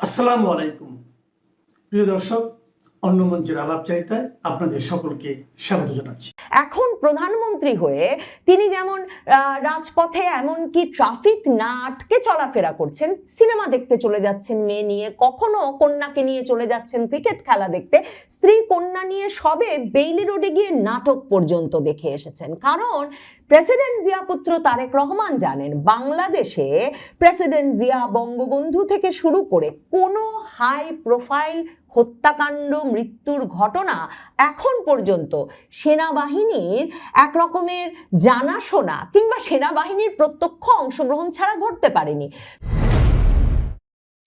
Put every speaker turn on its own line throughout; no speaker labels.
আসসালামু আলাইকুম প্রিয় দর্শক, অন্য মঞ্চের আলাপচারিতায় আপনাদের সকলকে স্বাগত জানাচ্ছি।
এখন প্রধানমন্ত্রী হয়ে তিনি যেমন রাজপথে এমনকি ট্রাফিক না আটকে চলাফেরা করছেন, সিনেমা দেখতে চলে যাচ্ছেন মেয়ে নিয়ে, কখনো কন্যাকে নিয়ে চলে যাচ্ছেন ক্রিকেট খেলা দেখতে, স্ত্রী কন্যা নিয়ে সবে বেইলি রোডে গিয়ে নাটক পর্যন্ত দেখে এসেছেন। কারণ প্রেসিডেন্ট জিয়া পুত্র তারেক রহমান জানেন বাংলাদেশে প্রেসিডেন্ট জিয়া, বঙ্গবন্ধু থেকে শুরু করে কোনো হাই প্রোফাইল হত্যাকাণ্ড, মৃত্যুর ঘটনা এখন পর্যন্ত সেনাবাহিনীর এক রকমের জানাশোনা কিংবা সেনাবাহিনীর প্রত্যক্ষ অংশগ্রহণ ছাড়া ঘটতে পারেনি।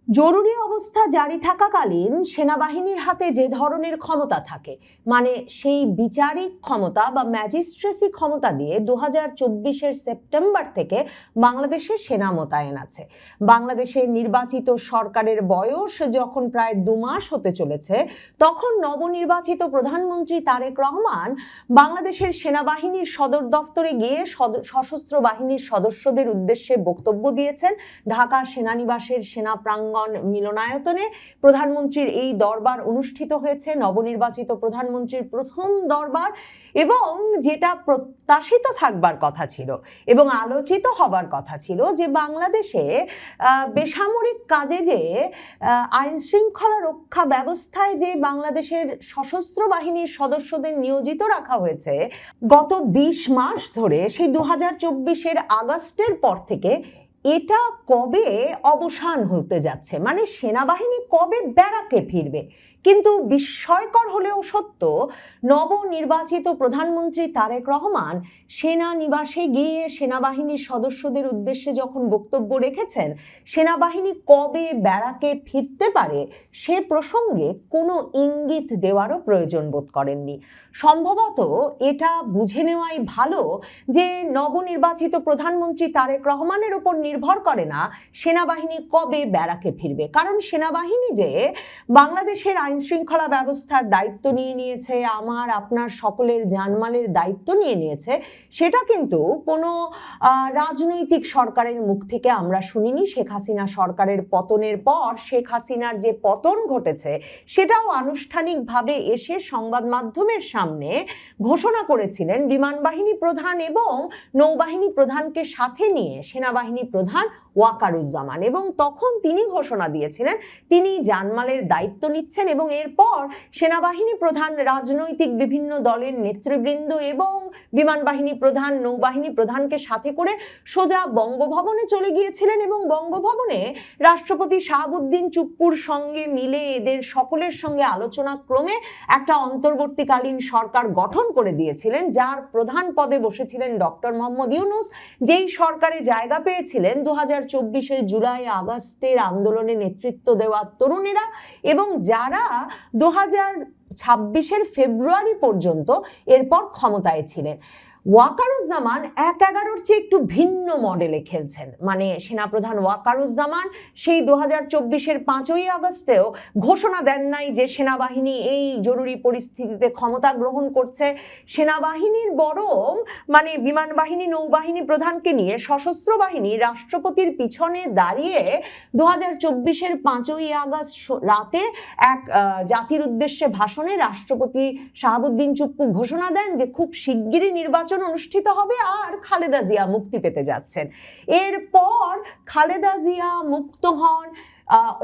জরুরি অবস্থা জারি থাকাকালীন সেনাবাহিনীর হাতে যে ধরনের ক্ষমতা থাকে, মানে সেই বিচারিক ক্ষমতা বা ম্যাজিস্ট্রেসি ক্ষমতা দিয়ে 2024-এর সেপ্টেম্বর থেকে বাংলাদেশে সেনা মোতায়েন আছে। বাংলাদেশের নির্বাচিত সরকারের বয়স যখন প্রায় 2 মাস হতে চলেছে, তখন নবনির্বাচিত প্রধানমন্ত্রী তারেক রহমান বাংলাদেশের সেনাবাহিনীর সদর দফতরে গিয়ে সশস্ত্র বাহিনীর সদস্যদের উদ্দেশ্যে বক্তব্য দিয়েছেন। ঢাকার সেনানিবাসের সেনা প্রাঙ্গণ মিলনায়তনে প্রধানমন্ত্রীর এই দরবার অনুষ্ঠিত হয়েছে, নবনির্বাচিত প্রধানমন্ত্রীর প্রথম দরবার, এবং যেটা প্রত্যাশিত থাকবার কথা ছিল এবং আলোচিত হবার কথা ছিল যে বাংলাদেশে বেসামরিক কাজে যে আইন শৃঙ্খলা রক্ষা ব্যবস্থায় যে বাংলাদেশের সশস্ত্র বাহিনীর সদস্যদের নিয়োজিত রাখা হয়েছে গত 20 মাস ধরে, সেই 2024-এর আগস্টের পর থেকে এটা কবে অবসান হতে যাচ্ছে, মানে সেনাবাহিনী কবে ব্যারাকে ফিরবে। কিন্তু বিস্ময়কর হলেও সত্য, নবনির্বাচিত প্রধানমন্ত্রী তারেক রহমান সেনানিবাসে গিয়ে সেনাবাহিনীর সদস্যদের উদ্দেশ্যে যখন বক্তব্য রেখেছেন, সেনাবাহিনী কবে ব্যারাকে ফিরতে পারে সে প্রসঙ্গে কোনো ইঙ্গিত দেওয়ারও প্রয়োজন বোধ করেননি। সম্ভবত এটা বুঝে নেওয়াই ভালো যে নবনির্বাচিত প্রধানমন্ত্রী তারেক রহমানের উপর নির্ভর করে না সেনাবাহিনী কবে ব্যারাকে ফিরবে। কারণ সেনাবাহিনী যে বাংলাদেশের আইন শৃঙ্খলা ব্যবস্থার দায়িত্ব নিয়ে নিয়েছে, আমার আপনার সকলের জানমালের দায়িত্ব নিয়ে নিয়েছে, সেটা কিন্তু কোনো রাজনৈতিক সরকারের মুখ থেকে আমরা শুনিনি। শেখ হাসিনা সরকারের পতনের পর শেখ হাসিনার যে পতন ঘটেছে সেটাও আনুষ্ঠানিকভাবে এসে সংবাদ মাধ্যমের সামনে ঘোষণা করেছিলেন বিমান বাহিনী প্রধান এবং নৌবাহিনী প্রধানকে সাথে নিয়ে সেনাবাহিনী প্রধান ওয়াকারুজ্জামান, এবং তখন তিনি ঘোষণা দিয়েছিলেন তিনি জানমালের দায়িত্ব নিচ্ছেন। এবং এরপর সেনাবাহিনী প্রধান, রাজনৈতিক বিভিন্ন দলের নেতৃবৃন্দ এবং বিমান বাহিনী প্রধান, নৌবাহিনী প্রধানকে সাথে করে সোজা বঙ্গভবনে চলে গিয়েছিলেন এবং বঙ্গভবনে রাষ্ট্রপতি শাহাবুদ্দিন চুপ্পুর সঙ্গে মিলে এদের সকলের সঙ্গে আলোচনা ক্রমে একটা অন্তর্বর্তীকালীন সরকার গঠন করে দিয়েছিলেন, যার প্রধান পদে বসেছিলেন ডক্টর মোহাম্মদ ইউনূস, যেই সরকারে জায়গা পেয়েছিলেন 2024-এর জুলাই আগস্টের আন্দোলনে নেতৃত্ব দেওয়া তরুণেরা, এবং যারা 2026-এর ফেব্রুয়ারি পর্যন্ত এরপর ক্ষমতায় ছিলেন। ওয়াকারুজ্জামান 1/11-র চেয়ে একটু ভিন্ন মডেলে খেলছেন। মানে সেনাপ্রধান ওয়াকারুজ্জামান সেই 2024-এর 5ই আগস্টেও ঘোষণা দেন নাই যে সেনাবাহিনী এই জরুরি পরিস্থিতিতে ক্ষমতা গ্রহণ করছে। সেনাবাহিনীর বরং মানে বিমান বাহিনী, নৌবাহিনী প্রধানকে নিয়ে সশস্ত্র বাহিনী রাষ্ট্রপতির পিছনে দাঁড়িয়ে 2024-এর 5ই আগস্ট রাতে এক জাতির উদ্দেশ্যে ভাষণে রাষ্ট্রপতি শাহাবুদ্দিন চুপ্পু ঘোষণা দেন যে খুব শিগগিরই নির্বাচন অনুষ্ঠিত হবে আর খালেদা জিয়া মুক্তি পেতে যাচ্ছেন। এরপর খালেদা জিয়া মুক্ত হন,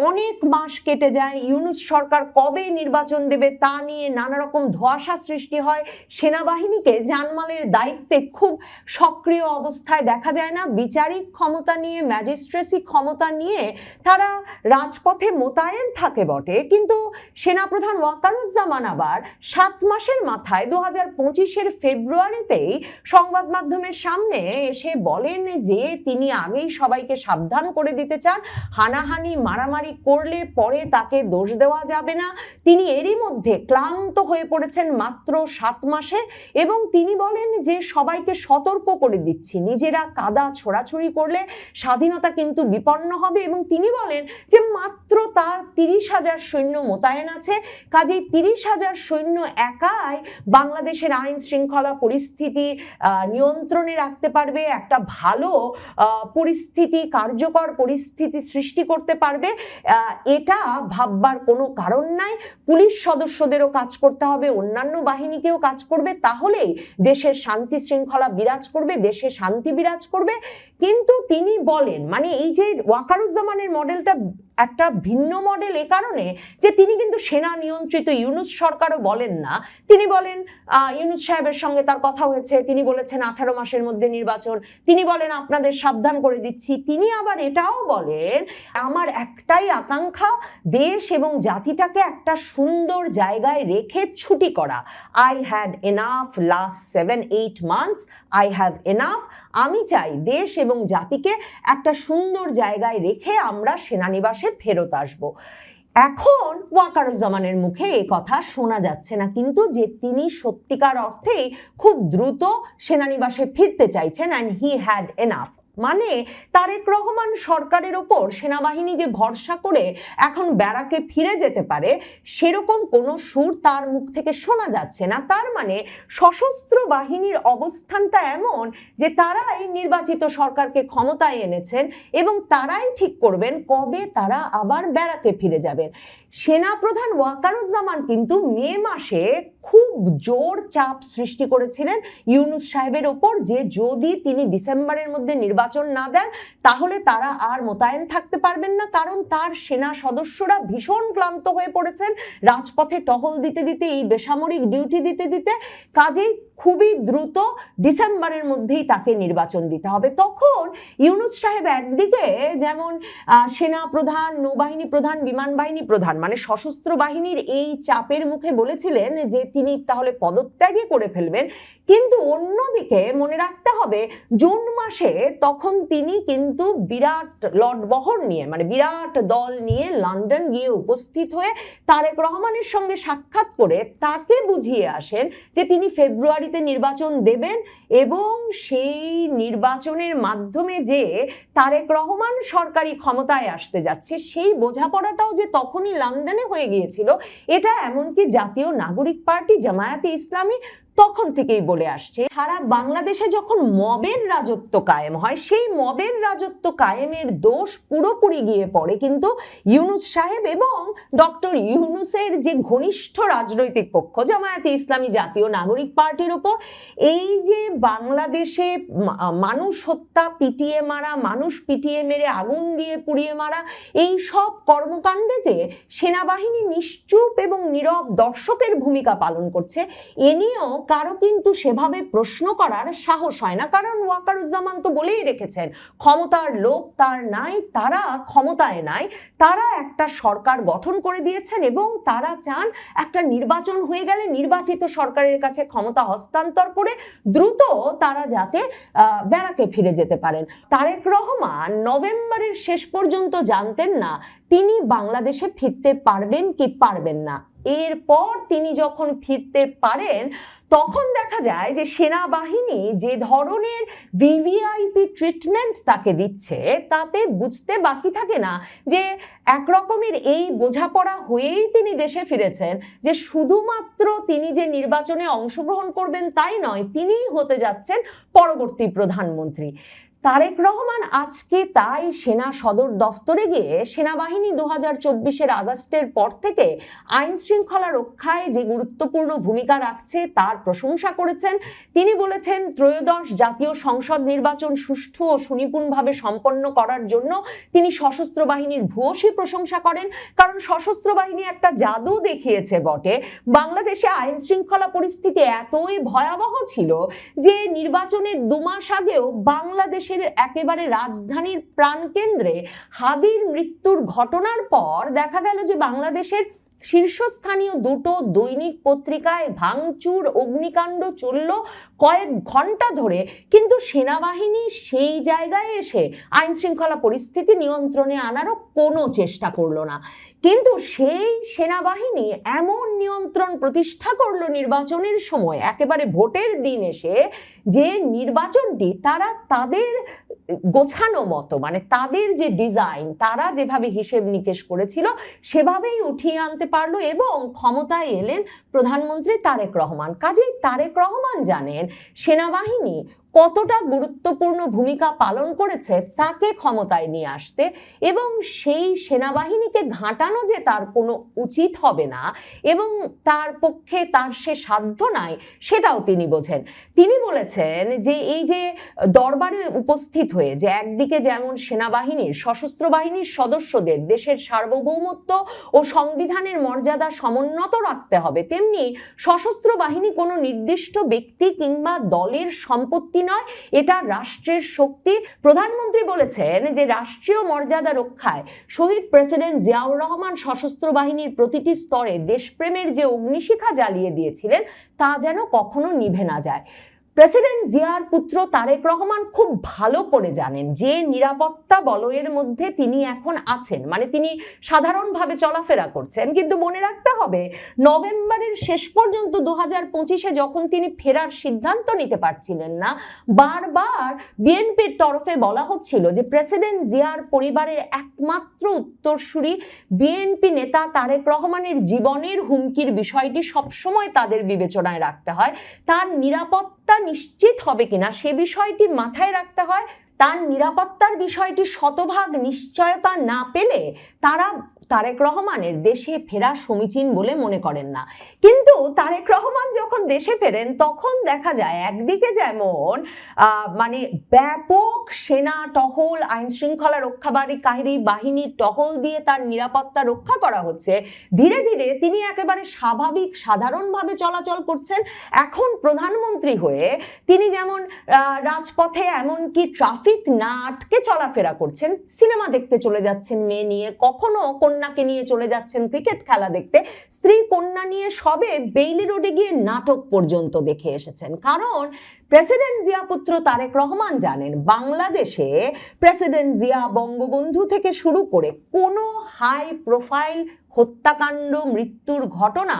অনেক মাস কেটে যায়, ইউনূস সরকার কবে নির্বাচন দেবে তা নিয়ে নানা রকম ধোঁয়াশা সৃষ্টি হয়। সেনাবাহিনীকে জানমালের দায়িত্বে খুব সক্রিয় অবস্থায় দেখা যায় না। বিচারিক ক্ষমতা নিয়ে, ম্যাজিস্ট্রেসি ক্ষমতা নিয়ে তারা রাজপথে মোতায়েন থাকে বটে, কিন্তু সেনাপ্রধান ওয়াকারুজ্জামান আবার 7 মাসের মাথায় 2025-এর ফেব্রুয়ারিতেই সংবাদ মাধ্যমের সামনে এসে বলেন যে তিনি আগেই সবাইকে সাবধান করে দিতে চান, হানাহানি মারামারি করলে পরে তাকে দোষ দেওয়া যাবে না। তিনি এরই মধ্যে ক্লান্ত হয়ে পড়েছেন মাত্র 7 মাসে, এবং তিনি বলেন যে সবাইকে সতর্ক করে দিচ্ছি, নিজেরা কাদা ছোড়াছুড়ি করলে স্বাধীনতা কিন্তু বিপন্ন হবে। এবং তিনি বলেন যে মাত্র তার 30,000 সৈন্য মোতায়েন আছে, কাজেই 30,000 সৈন্য একাই বাংলাদেশের আইন শৃঙ্খলা পরিস্থিতি নিয়ন্ত্রণে রাখতে পারবে, একটা ভালো পরিস্থিতি, কার্যকর পরিস্থিতি সৃষ্টি করতে পারবে। পারবে, এটা ভাববার কোনো কারণ নাই। পুলিশ সদস্যদেরও কাজ করতে হবে, অন্যান্য বাহিনীকেও কাজ করবে, তাহলেই দেশের শান্তি শৃঙ্খলা বিরাজ করবে, দেশে শান্তি বিরাজ করবে। কিন্তু তিনি বলেন, মানে এই যে ওয়াকারুজ্জামানের মডেলটা একটা ভিন্ন মডেল এ কারণে যে তিনি কিন্তু সেনা নিয়ন্ত্রিত ইউনূস সরকারও বলেন না। তিনি বলেন ইউনূস সাহেবের সঙ্গে তার কথা হয়েছে, তিনি বলেছেন 18 মাসের মধ্যে নির্বাচন, তিনি বলেন আপনাদের সাবধান করে দিচ্ছি। তিনি আবার এটাও বলেন, আমার একটাই আকাঙ্ক্ষা, দেশ এবং জাতিটাকে একটা সুন্দর জায়গায় রেখে ছুটি করা। I had enough last 7-8 months, I have enough. আমি চাই দেশ এবং জাতিকে একটা সুন্দর জায়গায় রেখে আমরা সেনানিবাসে ফেরত আসব। এখন ওয়াকারুজ্জামানের মুখে এই কথা শোনা যাচ্ছে না, কিন্তু যে তিনি সত্যিকার অর্থেই খুব দ্রুত সেনানিবাসে ফিরতে চাইছেন, অ্যান্ড হি হ্যাড এনাফ। মানে তারেক রহমান সরকারের ওপর সেনাবাহিনী যে ভরসা করে এখন ব্যারাকে ফিরে যেতে পারে, সেরকম কোনো সুর তার মুখ থেকে শোনা যাচ্ছে না। তার মানে সশস্ত্র বাহিনীর অবস্থানটা এমন যে তারাই নির্বাচিত সরকারকে ক্ষমতায় এনেছেন এবং তারাই ঠিক করবেন কবে তারা আবার ব্যারাকে ফিরে যাবেন। সেনাপ্রধান ওয়াকারুজ্জামান কিন্তু মে মাসে খুব জোর চাপ সৃষ্টি করেছিলেন ইউনূস সাহেবের ওপর, যে যদি তিনি ডিসেম্বরের মধ্যে নির্বাচন না দেন তাহলে তারা আর মোতায়েন থাকতে পারবেন না, কারণ তার সেনা সদস্যরা ভীষণ ক্লান্ত হয়ে পড়েছেন রাজপথে টহল দিতে দিতে, এই বেসামরিক ডিউটি দিতে দিতে। কাজেই খুবই দ্রুত ডিসেম্বরের মধ্যেই তাকে নির্বাচন দিতে হবে। তখন ইউনূস সাহেব একদিকে যেমন সেনা প্রধান, নৌবাহিনী প্রধান, বিমান বাহিনী প্রধান, মানে সশস্ত্র বাহিনীর এই চাপের মুখে বলেছিলেন যে তিনি তাহলে পদত্যাগই করে ফেলবেন, কিন্তু অন্যদিকে মনে রাখতে হবে জুন মাসে তখন তিনি কিন্তু বিরাট লটবহর নিয়ে, মানে বিরাট দল নিয়ে লন্ডন গিয়ে উপস্থিত হয়ে তারেক রহমানের সঙ্গে সাক্ষাৎ করে তাকে বুঝিয়ে আসেন যে তিনি ফেব্রুয়ারিতে নির্বাচন দেবেন এবং সেই নির্বাচনের মাধ্যমে যে তারেক রহমান সরকারি ক্ষমতায় আসতে যাচ্ছে, সেই বোঝাপড়াটাও যে তখনই লন্ডনে হয়ে গিয়েছিল, এটা এমনকি জাতীয় নাগরিক পার্টি জামায়াতে ইসলামী তখন থেকেই বলে আসছে। সারা বাংলাদেশে যখন মবের রাজত্ব কায়েম হয়, সেই মবের রাজত্ব কায়েমের দোষ পুরোপুরি গিয়ে পড়ে কিন্তু ইউনূস সাহেব এবং ডক্টর ইউনূসের যে ঘনিষ্ঠ রাজনৈতিক পক্ষ জামায়াতে ইসলামী জাতীয় নাগরিক পার্টির উপর। এই যে বাংলাদেশে মানুষ হত্যা, পিটিয়ে মারা, মানুষ পিটিয়ে মেরে আগুন দিয়ে পুড়িয়ে মারা, এই সব কর্মকাণ্ডে যে সেনাবাহিনী নিশ্চুপ এবং নীরব দর্শকের ভূমিকা পালন করছে, এ নিয়েও কারো কিন্তু সেভাবে প্রশ্ন করার সাহস হয় না। কারণ ওয়াকারুজ্জামান তো বলেই রেখেছেন, ক্ষমতার লোভ তার নাই, তারা ক্ষমতায় নাই, তারা একটা সরকার গঠন করে দিয়েছেন এবং তারা চান একটা নির্বাচন হয়ে গেলে নির্বাচিত সরকারের কাছে ক্ষমতা হস্তান্তর করে দ্রুত তারা যাতে ব্যারাকে ফিরে যেতে পারেন। তারেক রহমান নভেম্বরের শেষ পর্যন্ত জানতেন না তিনি বাংলাদেশে ফিরতে পারবেন কি পারবেন না। এরপর তিনি যখন ফিরতে পারেন তখন দেখা যায় যে সেনাবাহিনী যে ধরনের ভিভিআইপি ট্রিটমেন্ট তাকে দিচ্ছে, তাতে বুঝতে বাকি থাকে না যে একরকমের এই বোঝাপড়া হয়েই তিনি দেশে ফিরেছেন, যে শুধুমাত্র তিনি যে নির্বাচনে অংশগ্রহণ করবেন তাই নয়, তিনিই হতে যাচ্ছেন পরবর্তী প্রধানমন্ত্রী। তারেক রহমান আজকে তাই সেনা সদর দফতরে গিয়ে সেনাবাহিনী 2024-এর আগস্টের পর থেকে আইন শৃঙ্খলা রক্ষায় যে গুরুত্বপূর্ণ ভূমিকা রাখছে তার প্রশংসা করেছেন। তিনি বলেছেন ত্রয়োদশ জাতীয় সংসদ নির্বাচন সুষ্ঠু ও সুনিপুণভাবে সম্পন্ন করার জন্য তিনি সশস্ত্র বাহিনীর ভূয়সী প্রশংসা করেন, কারণ সশস্ত্র বাহিনী একটা জাদু দেখিয়েছে বটে। বাংলাদেশে আইন শৃঙ্খলা পরিস্থিতি এতই ভয়াবহ ছিল যে নির্বাচনের 2 মাস আগেও বাংলাদেশে একেবারে রাজধানীর প্রাণকেন্দ্রে হাদির মৃত্যুর ঘটনার পর দেখা গেল যে বাংলাদেশের শীর্ষস্থানীয় দুটো দৈনিক পত্রিকায় ভাঙচুর, অগ্নিকাণ্ড চলল কয়েক ঘন্টা ধরে, কিন্তু সেনাবাহিনী সেই জায়গায় এসে আইন শৃঙ্খলা পরিস্থিতি নিয়ন্ত্রণে আনারও কোনো চেষ্টা করলো না। কিন্তু সেই সেনাবাহিনী এমন নিয়ন্ত্রণ প্রতিষ্ঠা করলো নির্বাচনের সময়, একেবারে ভোটের দিন এসে, যে নির্বাচনটি তারা তাদের গোছানো মতো, মানে তাদের যে ডিজাইন, তারা যেভাবে হিসেব নিকেশ করেছিল সেভাবেই উঠিয়ে আনতে পারলো এবং ক্ষমতায় এলেন প্রধানমন্ত্রী তারেক রহমান। কাজেই তারেক রহমান জানেন সেনাবাহিনী কতটা গুরুত্বপূর্ণ ভূমিকা পালন করেছে তাকে ক্ষমতায় নিয়ে আসতে, এবং সেই সেনাবাহিনীকে ঘাঁটানো যে তার কোনো উচিত হবে না এবং তার পক্ষে তার সে সাধ্য নাই, সেটাও তিনি বোঝেন। তিনি বলেছেন যে এই যে দরবারে উপস্থিত হয়ে যে একদিকে যেমন সেনাবাহিনীর, সশস্ত্র বাহিনীর সদস্যদের দেশের সার্বভৌমত্ব ও সংবিধানের মর্যাদা সমুন্নত রাখতে হবে, তেমনি সশস্ত্র বাহিনী কোনো নির্দিষ্ট ব্যক্তি কিংবা দলের সম্পত্তি নয়, এটা রাষ্ট্রের শক্তি। প্রধানমন্ত্রী বলেছেন যে রাষ্ট্রীয় মর্যাদা রক্ষায় শহীদ প্রেসিডেন্ট জিয়াউর রহমান সশস্ত্র বাহিনীর প্রতিটি স্তরে দেশপ্রেমের যে অগ্নিশিখা জ্বালিয়ে দিয়েছিলেন তা যেন কখনো নিভে না যায়। প্রেসিডেন্ট জিয়ার পুত্র তারেক রহমান খুব ভালো করে জানেন যে নিরাপত্তা বলয়ের মধ্যে তিনি এখন আছেন, মানে তিনি সাধারণভাবে চলাফেরা করছেন, কিন্তু মনে রাখতে হবে নভেম্বরের শেষ পর্যন্ত 2025-এ যখন তিনি ফেরার সিদ্ধান্ত নিতে পারছিলেন না, বারবার বিএনপির তরফে বলা হচ্ছিল যে প্রেসিডেন্ট জিয়ার পরিবারের একমাত্র উত্তরসূরি বিএনপি নেতা তারেক রহমানের জীবনের হুমকির বিষয়টি সবসময় তাদের বিবেচনায় রাখতে হয়। তার নিরাপত্তা নিশ্চিত হবে কিনা সে বিষয়টি মাথায় রাখতে হয়। তার নিরাপত্তার বিষয়টি শতভাগ নিশ্চয়তা না পেলে তারা তারেক রহমানের দেশে ফেরা সমীচীন বলে মনে করেন না। কিন্তু তারেক রহমান যখন দেশে ফেরেন তখন দেখা যায় একদিকে যেমন মানে ব্যাপক সেনা টহল, আইন শৃঙ্খলা রক্ষাকারী বাহিনীর টহল দিয়ে তার নিরাপত্তা রক্ষা করা হচ্ছে, ধীরে ধীরে তিনি একেবারে স্বাভাবিক সাধারণভাবে চলাচল করছেন। এখন প্রধানমন্ত্রী হয়ে তিনি যেমন রাজপথে এমনকি ট্রাফিক না আটকে চলাফেরা করছেন, সিনেমা দেখতে চলে যাচ্ছেন মেয়ে নিয়ে, কখনো কন্যাকে নিয়ে চলে যাচ্ছেন ক্রিকেট খেলা দেখতে, স্ত্রী কন্যা নিয়ে সবে বেইলি রোডে গিয়ে নাটক পর্যন্ত দেখে এসেছেন। কারণ প্রেসিডেন্ট জিয়া পুত্র তারেক রহমান জানেন বাংলাদেশে প্রেসিডেন্ট জিয়া, বঙ্গবন্ধু থেকে শুরু করে কোনো হাই প্রোফাইল হত্যাকাণ্ড, মৃত্যুর ঘটনা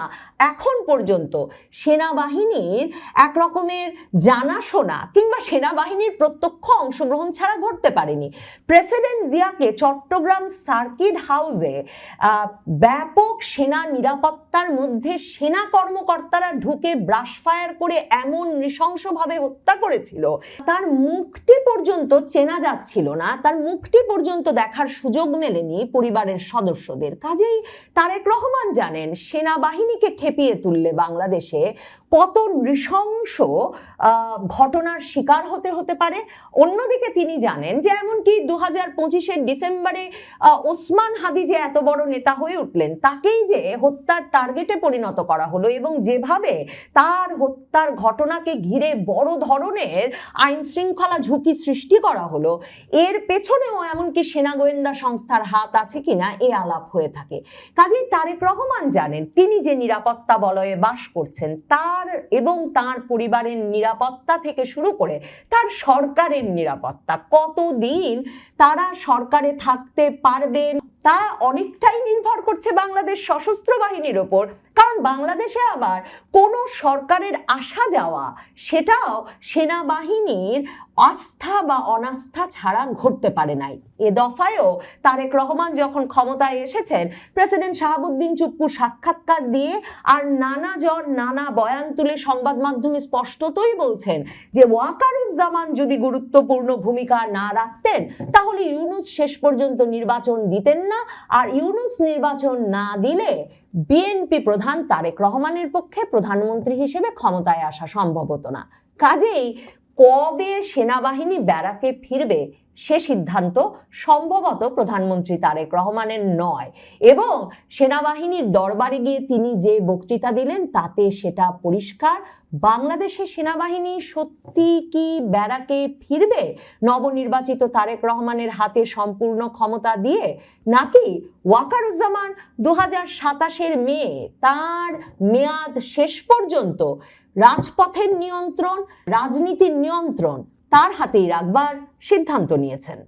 এখন পর্যন্ত সেনাবাহিনীর এক রকমের জানাশোনা কিংবা সেনাবাহিনীর প্রত্যক্ষ অংশগ্রহণ ছাড়া ঘটতে পারেনি। প্রেসিডেন্ট জিয়াকে চট্টগ্রাম সার্কিট হাউসে ব্যাপক সেনা নিরাপত্তার মধ্যে সেনা কর্মকর্তারা ঢুকে ব্রাশ ফায়ার করে এমন নৃশংসভাবে হত্যা করেছিল, তার মুখটি পর্যন্ত চেনা যাচ্ছিল না, তার মুখটি পর্যন্ত দেখার সুযোগ মেলেনি পরিবারের সদস্যদের। কাজেই তারেক রহমান জানেন সেনাবাহিনীকে খেপিয়ে তুললে বাংলাদেশে কত নৃশংস ঘটনার শিকার হতে পারে। অন্যদিকে তিনি জানেন যে এমনকি 2025-এর ডিসেম্বরে ওসমান হাদি যে এত বড় নেতা হয়ে উঠলেন তাকেই যে হত্যার টার্গেটে পরিণত করা হলো, এবং যেভাবে তার হত্যার ঘটনাকে ঘিরে বড় ধরনের আইন শৃঙ্খলা ঝুঁকি সৃষ্টি করা হলো, এর পেছনেও এমনকি সেনা গোয়েন্দা সংস্থার হাত আছে কিনা এ আলাপ হয়ে থাকে। কাজেই তারেক রহমান জানেন তিনি যে নিরাপত্তা বলয়ে বাস করছেন তার এবং তার পরিবারের নিরাপত্তা থেকে শুরু করে তার সরকারের নিরাপত্তা, কতদিন তারা সরকারে থাকতে পারবেন তা অনেকটাই নির্ভর করছে বাংলাদেশ সশস্ত্র বাহিনীর ওপর। কারণ বাংলাদেশে আবার কোনো সরকারের আসা যাওয়া সেটাও সেনাবাহিনীর আস্থা বা অনাস্থা ছাড়া ঘটতে পারে নাই। এ দফায়ও তারেক রহমান যখন ক্ষমতায় এসেছেন, প্রেসিডেন্ট শাহাবুদ্দিন চুপ্পুর সাক্ষাৎকার দিয়ে আর নানা বয়ান তুলে সংবাদ মাধ্যমে স্পষ্টতই বলছেন যে ওয়াকারুজ্জামান যদি গুরুত্বপূর্ণ ভূমিকা না রাখতেন তাহলে ইউনূস শেষ পর্যন্ত নির্বাচন দিতেন না, আর ইউনূস নির্বাচন না দিলে বিএনপি প্রধান তারেক রহমানের পক্ষে প্রধানমন্ত্রী হিসেবে ক্ষমতায় আসা সম্ভব হতো না। কাজেই কবে সেনাবাহিনী ব্যারাকে ফিরবে সে সিদ্ধান্ত সম্ভবত প্রধানমন্ত্রী তারেক রহমানের নয়, এবং সেনাবাহিনীর দরবারে গিয়ে তিনি যে বক্তৃতা দিলেন তাতে সেটা পরিষ্কার বাংলাদেশের সেনাবাহিনী সত্যি কি ব্যারাকে ফিরবে নবনির্বাচিত তারেক রহমানের হাতে সম্পূর্ণ ক্ষমতা দিয়ে, নাকি ওয়াকারুজ্জামান 2027-এর মে তার মেয়াদ শেষ পর্যন্ত রাজপথের নিয়ন্ত্রণ, রাজনীতির নিয়ন্ত্রণ তার হাতেই রাখবার সিদ্ধান্ত নিয়েছেন।